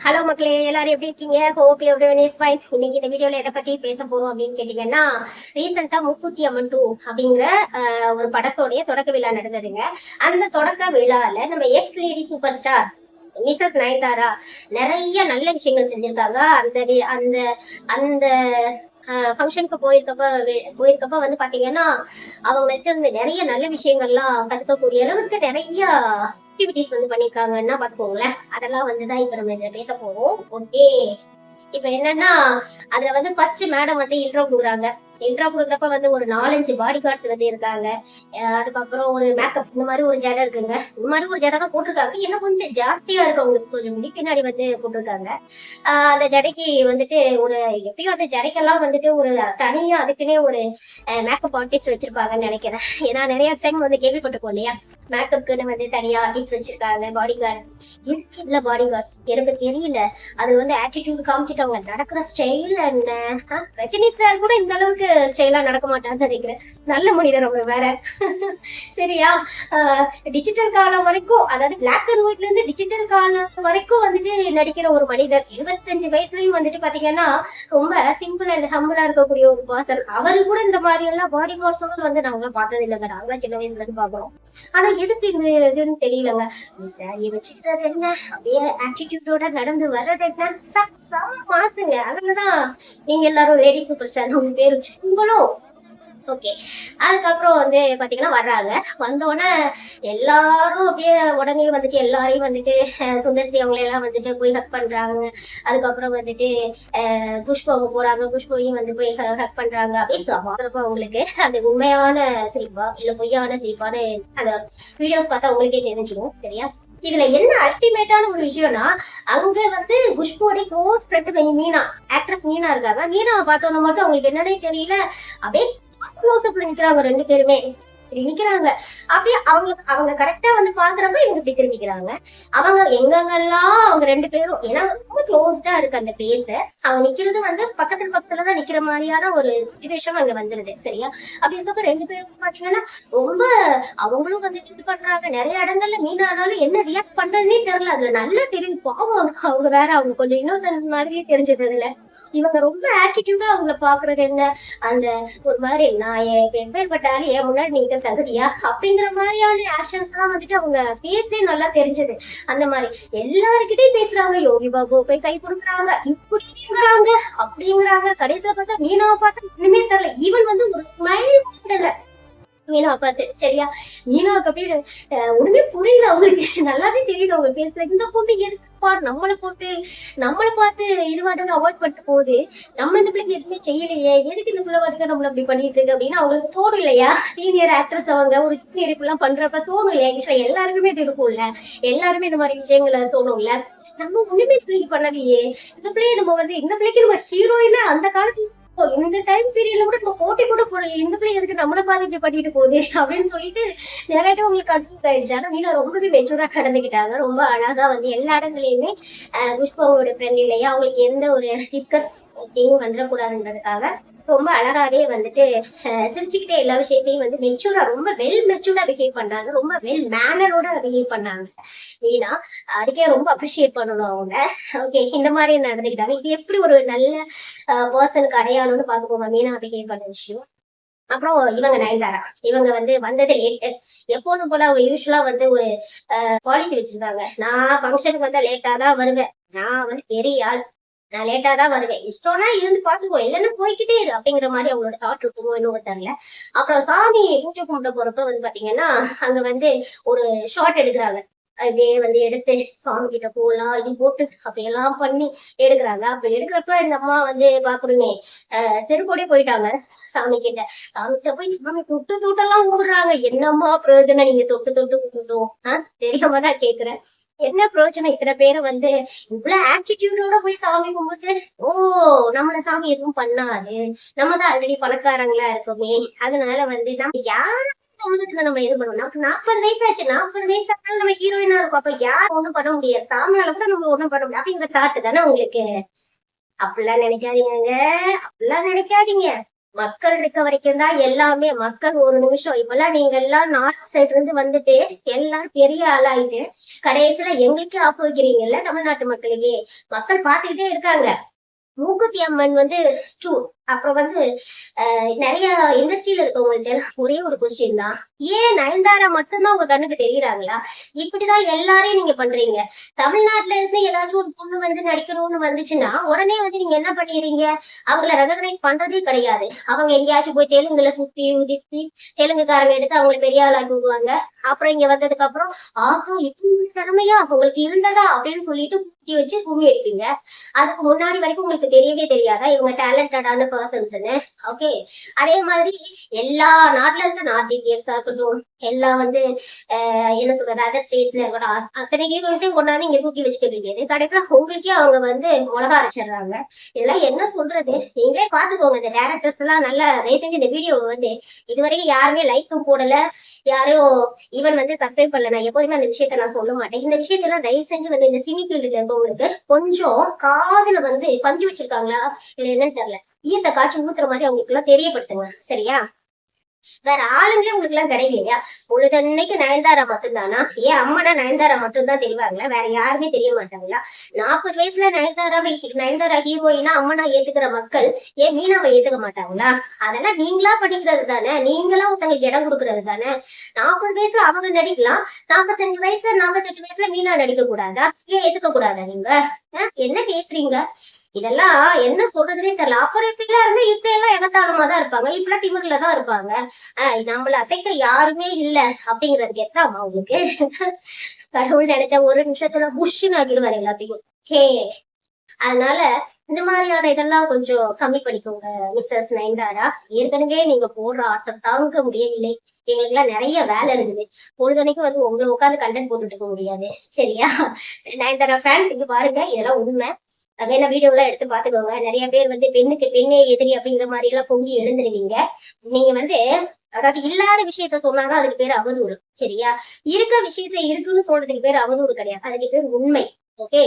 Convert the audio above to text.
Hello மக்களே, எல்லாரும் எப்படி இருக்கீங்க? Hope everyone is fine. இன்னைக்கு இந்த வீடியோல எதை பத்தி பேச போறோம் அப்படின்னு கேட்டீங்கன்னா, ரீசெண்டா முக்கூத்தி அம்மன் 2 அப்படிங்கிற ஒரு படத்தோடைய தொடக்க விழா நடந்ததுங்க. அந்த தொடக்க விழால நம்ம ex lady super star Mrs Nayanthara நிறைய நல்ல விஷயங்கள் செஞ்சிருக்காங்க. அந்த அந்த ஃபங்க்ஷனுக்கு போயிருக்கப்ப வந்து பாத்தீங்கன்னா, அவங்க இருந்து நிறைய நல்ல விஷயங்கள்லாம் கத்துக்கக்கூடிய அளவுக்கு நிறைய ஆக்டிவிட்டிஸ் வந்து பண்ணிருக்காங்கன்னா பாத்துக்கோங்களேன். அதெல்லாம் வந்துதான் இப்ப நம்ம பேச போறோம். ஓகே, இப்ப என்னன்னா, அதுல வந்து ஃபர்ஸ்ட் மேடம் வந்து இன்ட்ரோ கொடுக்குறப்ப வந்து ஒரு 4-5 பாடி கார்ட்ஸ் வந்து இருக்காங்க. அதுக்கப்புறம் ஒரு மேக்கப் இந்த மாதிரி ஒரு ஜடை இருக்குங்க. இந்த மாதிரி ஒரு ஜடை தான் போட்டிருக்காங்க. இன்னும் கொஞ்சம் ஜாஸ்தியா இருக்கு, அவங்களுக்கு கொஞ்சம் முடி பின்னாடி வந்து போட்டிருக்காங்க. அந்த ஜடைக்கு வந்துட்டு ஒரு எப்பயும் அந்த ஜடைக்கெல்லாம் வந்துட்டு ஒரு தனியா அதுக்குன்னே ஒரு மேக்கப் ஆர்டிஸ்ட் வச்சிருப்பாங்கன்னு நினைக்கிறேன். ஏன்னா நிறைய டைம் வந்து கேள்விப்பட்டிருக்கோம் இல்லையா, மேக்கப்க்குன்னு வந்து தனியா ஆர்டிஸ்ட் வச்சிருக்காங்க. பாடி கார்டு இருக்கு இல்ல, பாடி கார்ட்ஸ் எனக்கு தெரியல. அது வந்து ஆட்டிடியூட் காமிச்சிட்டு அவங்க நடக்கிற ஸ்டைல் என்ன. ரஜினி சார் கூட இந்த அளவுக்கு ஸ்டைலா நடக்க மாட்டான்னு நினைக்கிறேன். நல்ல மனிதர் அவங்க வேற. சரியா, டிஜிட்டல் காலம் வரைக்கும், அதாவது பிளாக் அண்ட் ஒயிட்ல இருந்து டிஜிட்டல் காலம் வரைக்கும் வந்துட்டு நடிக்கிற ஒரு மனிதர். 25 வயசுலயும் வந்துட்டு பாத்தீங்கன்னா ரொம்ப சிம்பிளா ஹம்பிளா இருக்கக்கூடிய ஒரு பர்சன். அவரு கூட இந்த மாதிரி எல்லாம் பாடி கார்ட்ஸ் வந்து நாங்க பார்த்தது இல்லைங்க. நாங்க சின்ன வயசுல இருந்து பாக்குறோம். ஆனா எதுக்கு இதுன்னு தெரியலங்க. சாரியை வச்சுக்கிட்டது என்ன, அப்படியே ஆட்டிடியூடோட நடந்து வர்றது என்ன, மாசுங்க. அதுலதான் நீங்க எல்லாரும் லேடி சூப்பர் ஸ்டார் உங்க பேர் வச்சுக்கோங்களோ. ஓகே, அதுக்கப்புறம் வந்து பாத்தீங்கன்னா வர்றாங்க. வந்தோடனே எல்லாரும் அப்படியே உடனே வந்துட்டு எல்லாரையும் வந்துட்டு சுந்தர்சி அவங்களை எல்லாம் வந்துட்டு போய் ஹக் பண்றாங்க. அதுக்கப்புறம் வந்துட்டு குஷ்பு போறாங்க. குஷ்புவையும் வந்து போய் ஹக் பண்றாங்க. அப்படியே அவங்களுக்கு அந்த உண்மையான சிரிப்பா இல்ல பொய்யான சிரிப்பான அந்த வீடியோஸ் பார்த்தா உங்களுக்கே தெரிஞ்சிடும். சரியா, இதுல என்ன அல்டிமேட்டான ஒரு விஷயம்னா, அங்க வந்து குஷ்புவோட close friend Meena, actress Meena இருக்காங்க. மீனாவை பார்த்தோன்னா மட்டும் அவங்களுக்கு என்னன்னே தெரியல, அப்படியே க்ளோஸ்அப்ல நிக்கிறாங்க ரெண்டு பேருமே. நிக்கிறாங்க அப்படியே அவங்க கரெக்டா வந்து பாக்குறப்ப இவங்க இப்படி திரும்பிக்கிறாங்க. அவங்க எங்கெங்கெல்லாம் அவங்க ரெண்டு பேரும், ஏன்னா ரொம்ப க்ளோஸ்டா இருக்கு அந்த பிளேஸ். அவங்க நிக்கிறது வந்து பக்கத்துலதான் நிக்கிற மாதிரியான ஒரு சுச்சுவேஷன் அங்க வந்துருது. சரியா, அப்படி இருக்கப்ப ரெண்டு பேரும் பாத்தீங்கன்னா ரொம்ப அவங்களும் வந்து இது பண்றாங்க. நிறைய இடங்கள்ல மீனானாலும் என்ன ரியாக்ட் பண்றதுன்னே தெரியல. அதுல நல்லா தெரியும் பாவம். அவங்க வேற, அவங்க கொஞ்சம் இன்னோசன்ட் மாதிரியே தெரிஞ்சது. அதுல இவங்க ரொம்ப ஆட்டிடியூடா அவங்கள பாக்குறது என்ன, அந்த ஒரு மாதிரி நான் எப்பேற்பட்டாலும் என் முன்னாடி நீங்க தகுதியா அப்படிங்கிற மாதிரியான ஆக்ஷன்ஸ் எல்லாம் வந்துட்டு அவங்க பேசே நல்லா தெரிஞ்சது. அந்த மாதிரி எல்லாருக்கிட்டையும் பேசுறாங்க. யோகி பாபு போய் கை கொடுக்குறாங்க, இப்படிங்கிறாங்க அப்படிங்கிறாங்க. கடைசியில பார்த்தா மீனாவை பார்த்தா ஒண்ணுமே தெரியல. ஈவன் வந்து ஒரு ஸ்மைல் இல்ல மீனாவை பார்த்து. சரியா, மீனாவுக்கு அப்படியே ஒண்ணுமே புரியல. அவங்களுக்கு நல்லாவே தெரியுது அவங்க பேசுற. இந்த பொண்ணு எதுக்குப்பா நம்மளை பார்த்து இது வாட்டுக்கு அவாய்ட் பண்ணிட்டு போகுது, நம்ம இந்த பிள்ளைக்கு எதுவுமே செய்யலையே, எதுக்கு இந்த பிள்ளை வாட்டுக்கு நம்மள அப்படி பண்ணிட்டு இருக்கு அப்படின்னு அவங்களுக்கு தோணும் இல்லையா? சீனியர் ஆக்ட்ரஸ் அவங்க ஒரு சீனியர் இப்பெல்லாம் பண்றப்ப தோணும் இல்லையா? ஆக்சுவலா எல்லாருக்குமே இது இருக்கும்ல, எல்லாருமே இந்த மாதிரி விஷயங்களை தோணும்ல. நம்ம ஒண்ணுமே பிள்ளைக்கு பண்ணலையே, இந்த பிள்ளைய நம்ம வந்து இந்த பிள்ளைக்கு நம்ம ஹீரோயினா அந்த காலத்துல இந்த டைம் பீரியட்ல கூட நம்ம போட்டி கூட போடல, இந்த பிள்ளை எதுக்கு நம்மள பாதி இப்படி பண்ணிட்டு போகுது அப்படின்னு சொல்லிட்டு நிறைய டைம் உங்களுக்கு கன்ஃபியூஸ் ஆயிடுச்சு. ஆனா மீனா ரொம்பவே மெச்சூரா நடந்துக்கிட்டாங்க. ரொம்ப அழகா வந்து எல்லா இடங்களையுமே புஷ்பா அவங்களோட ஃப்ரெண்ட் இல்லையா, அவங்களுக்கு எந்த ஒரு டிஸ்கஸ் வந்துடக்கூடாதுன்றதுக்காக ரொம்ப அழகாவே வந்துட்டு சிரிச்சுக்கிட்டே எல்லா விஷயத்தையும் வந்து மெச்சூரா, ரொம்ப மெச்சூரா பிஹேவ் பண்றாங்க. ரொம்ப மேனரோட பிஹேவ் பண்ணாங்க மீனா. அதுக்கே ரொம்ப அப்ரிஷியேட் பண்ணணும் அவங்க. ஓகே, இந்த மாதிரி நடந்துக்கிட்டாங்க. இது எப்படி ஒரு நல்ல பர்சனுக்கு அடையாளம்னு பாத்துக்கோங்க மீனா பிஹேவ் பண்ண விஷயம். அப்புறம் இவங்க நயன்தாரா, இவங்க வந்து வந்தது லேட்டு. எப்போதும் போல அவங்க யூஸ்வலா வந்து ஒரு பாலிசி வச்சிருக்காங்க. நான் ஃபங்க்ஷனுக்கு வந்தா லேட்டா தான் வருவேன், நான் வந்து பெரிய ஆள், நான் லேட்டா தான் வருவேன், இஷ்டம்னா இருந்து பாத்துக்கோ, இல்லைன்னு போய்கிட்டே இரு அப்படிங்கிற மாதிரி அவங்களோட தாட் இருக்குமோ என்னவோ தெரியல. அப்புறம் சாமி பூஜை கும்பிட போறப்ப வந்து பாத்தீங்கன்னா அங்க வந்து ஒரு ஷார்ட் எடுக்கிறாங்க. அப்படியே வந்து எடுத்து சாமி கிட்ட பூலாம் அள்ளி போட்டு அப்படியெல்லாம் பண்ணி எடுக்கிறாங்க. அப்ப எடுக்கிறப்ப இந்த அம்மா வந்து பாக்கணுமே செருப்போடே போயிட்டாங்க சாமி கிட்ட. சாமி கிட்ட போய் சாமி தொட்டெல்லாம் ஊடுறாங்க. என்னம்மா பிரயோஜனம் நீங்க தொட்டு விட்டுட்டோம்? தெரியாம தான் கேக்குறேன், என்ன பிரயோஜனம்? இத்தனை பேரை வந்து இவ்வளவு ஆட்டிடியூடோட போய் சாமி கும்பிட்டு, ஓ நம்மள சாமி எதுவும் பண்ணாது, நம்ம தான் ஆல்ரெடி பணக்காரங்களா இருக்கோமே, அதனால வந்து நம்ம யாரும் உலகத்துல நம்ம எது பண்ணுவோம். நமக்கு 40 வயசாச்சு, 40 வயசானாலும் நம்ம ஹீரோயினா இருக்கும். அப்ப யாரும் ஒண்ணும் பண்ண முடியாது, சாமியால கூட நம்ம ஒண்ணும் பண்ண முடியாது அப்படிங்கிற தாட்டு தானே உங்களுக்கு. அப்படிலாம் நினைக்காதீங்க, அப்படிலாம் நினைக்காதீங்க. மக்கள் இருக்க வரைக்கும் தான் எல்லாமே. மக்கள் ஒரு நிமிஷம் இப்பெல்லாம் நீங்க எல்லாம் நார்த் சைட்ல இருந்து வந்துட்டு எல்லாரும் பெரிய ஆளாயிட்டு கடைசியில எங்களுக்கே ஆப்பு வைக்கிறீங்கல்ல தமிழ்நாட்டு மக்களுக்கு. மக்கள் பாத்துக்கிட்டே இருக்காங்க. மூக்குத்தி அம்மன் வந்து 2 அப்புறம் வந்து நிறைய இண்டஸ்ட்ரியில இருக்கவங்கள்ட்ட ஒரே ஒரு கொஸ்டின் தான், ஏன் நயன்தாரா மட்டும்தான் உங்க கண்ணுக்கு தெரியுறாங்களா? இப்படிதான் எல்லாரையும் நீங்க பண்றீங்க. தமிழ்நாட்டுல இருந்து ஏதாச்சும் ஒரு பொண்ணு வந்து நடிக்கணும்னு வந்துச்சுன்னா உடனே வந்து நீங்க என்ன பண்ணிடுறீங்க, அவங்கள ரெகக்னைஸ் பண்றதே கிடையாது. அவங்க எங்கேயாச்சும் போய் தெலுங்குல சுத்தி உதித்தி தெலுங்குக்காரங்க எடுத்து அவங்களை பெரிய ஆளாக்கி விடுவாங்க. அப்புறம் இங்க வந்ததுக்கு அப்புறம் ஆஹா இப்படி திறமையா உங்களுக்கு இருந்ததா அப்படின்னு சொல்லிட்டு குட்டி வச்சு கும்மி அடிப்பீங்க. அதுக்கு முன்னாடி வரைக்கும் உங்களுக்கு தெரியவே தெரியாதா இவங்க டேலண்டடான பர்சன்ஸ்னு? ஓகே, அதே மாதிரி எல்லா நாட்டுல இருந்து நார்த் இந்தியன்ஸா இருக்கட்டும், எல்லாம் வந்து என்ன சொல்றது அதர் ஸ்டேட்ஸ்ல இருக்கட்டும், அத்தனை ஹீரோஸையும் கொண்டாந்து இங்க தூக்கி வச்சுக்க வேண்டியது. கடைசியில உங்களுக்கே அவங்க வந்து உலக அரைச்சிடுறாங்க. இதெல்லாம் என்ன சொல்றது, நீங்களே பாத்துக்கோங்க. இந்த டேரக்டர்ஸ் எல்லாம் நல்லா தயவு செஞ்சு இந்த வீடியோ வந்து இதுவரைக்கும் யாருமே லைக்கும் போடல, யாரும் ஈவன் வந்து சப்ஸ்கிரைப் பண்ணல. நான் எப்போதுமே அந்த விஷயத்த நான் சொல்ல மாட்டேன். இந்த விஷயத்தெல்லாம் தயவு செஞ்சு வந்து இந்த சினி ஃபீல்டுல இருக்கவங்களுக்கு கொஞ்சம் காதுல வந்து பஞ்சு வச்சிருக்காங்களா இல்ல என்னன்னு தெரியல, ஈயத்தை காய்ச்சி ஊத்துற மாதிரி அவங்களுக்கு எல்லாம் தெரியப்படுத்துங்க, சரியா? வேற ஆளுங்களே உங்களுக்கு எல்லாம் கிடைக்கலையா? உங்களுக்கு அன்னைக்கு நயன்தாரா மட்டும்தானா? ஏன் அம்மனா நயன்தாரா மட்டும்தான் தெரிவாங்களா? வேற யாருமே தெரிய மாட்டாங்களா? 40 வயசுல நயன்தாரா ஹீரோயினா அம்மனா ஏத்துக்கிற மக்கள் ஏன் மீனாவை ஏத்துக்க மாட்டாங்களா? அதெல்லாம் நீங்களா பண்ணிக்கிறது தானே, நீங்களா ஒருத்தங்களுக்கு இடம் கொடுக்கறது தானே. 40 வயசுல அவங்க நடிக்கலாம், 45 வயசுல 48 வயசுல மீனா நடிக்க கூடாதா? ஏன் ஏத்துக்க கூடாதா நீங்க? என்ன பேசுறீங்க? இதெல்லாம் என்ன சொல்றதுன்னே தெரியல. அப்புறம் இப்படிலாம் இருந்து இப்படி எல்லாம் எகத்தாளமா தான் இருப்பாங்க, இப்பெல்லாம் திமிர்ல தான் இருப்பாங்க. நம்மள அசைக்க யாருமே இல்ல அப்படிங்கறதுக்கு எத்தாமா உங்களுக்கு? கடவுள் நினைச்சா ஒரு நிமிஷத்துல புஷ்ன்னு ஆகிடுவாரு எல்லாத்தையும். ஹே, அதனால இந்த மாதிரியான இதெல்லாம் கொஞ்சம் கம்மி பண்ணிக்கோங்க மிஸ்ஸஸ் நயன்தாரா. ஏற்கனவே நீங்க போடுற ஆட்டம் தாங்க முடியவில்லை, எங்களுக்கு எல்லாம் நிறைய வேலை இருக்குது. பொழுதுனைக்கும் வந்து உங்களை உட்காந்து கண்டென்ட் போட்டுட்டு இருக்க முடியாது, சரியா? நயன்தாரா ஃபேன்ஸ் இங்க பாருங்க, இதெல்லாம் உண்மை. வேணா வீடியோ எல்லாம் எடுத்து பாத்துக்கோங்க. நிறைய பேர் வந்து பெண்ணுக்கு பெண்ணே எதிரி அப்படிங்கிற மாதிரி எல்லாம் பொங்கி எழுந்துருவீங்க. நீங்க வந்து அதாவது இல்லாத விஷயத்த சொன்னாதான் அதுக்கு பேர் அவதூறு, சரியா? இருக்க விஷயத்த இருக்குன்னு சொல்றதுக்கு பேர் அவதூறு கிடையாது, அதுக்கு பேர் உண்மை. ஓகே,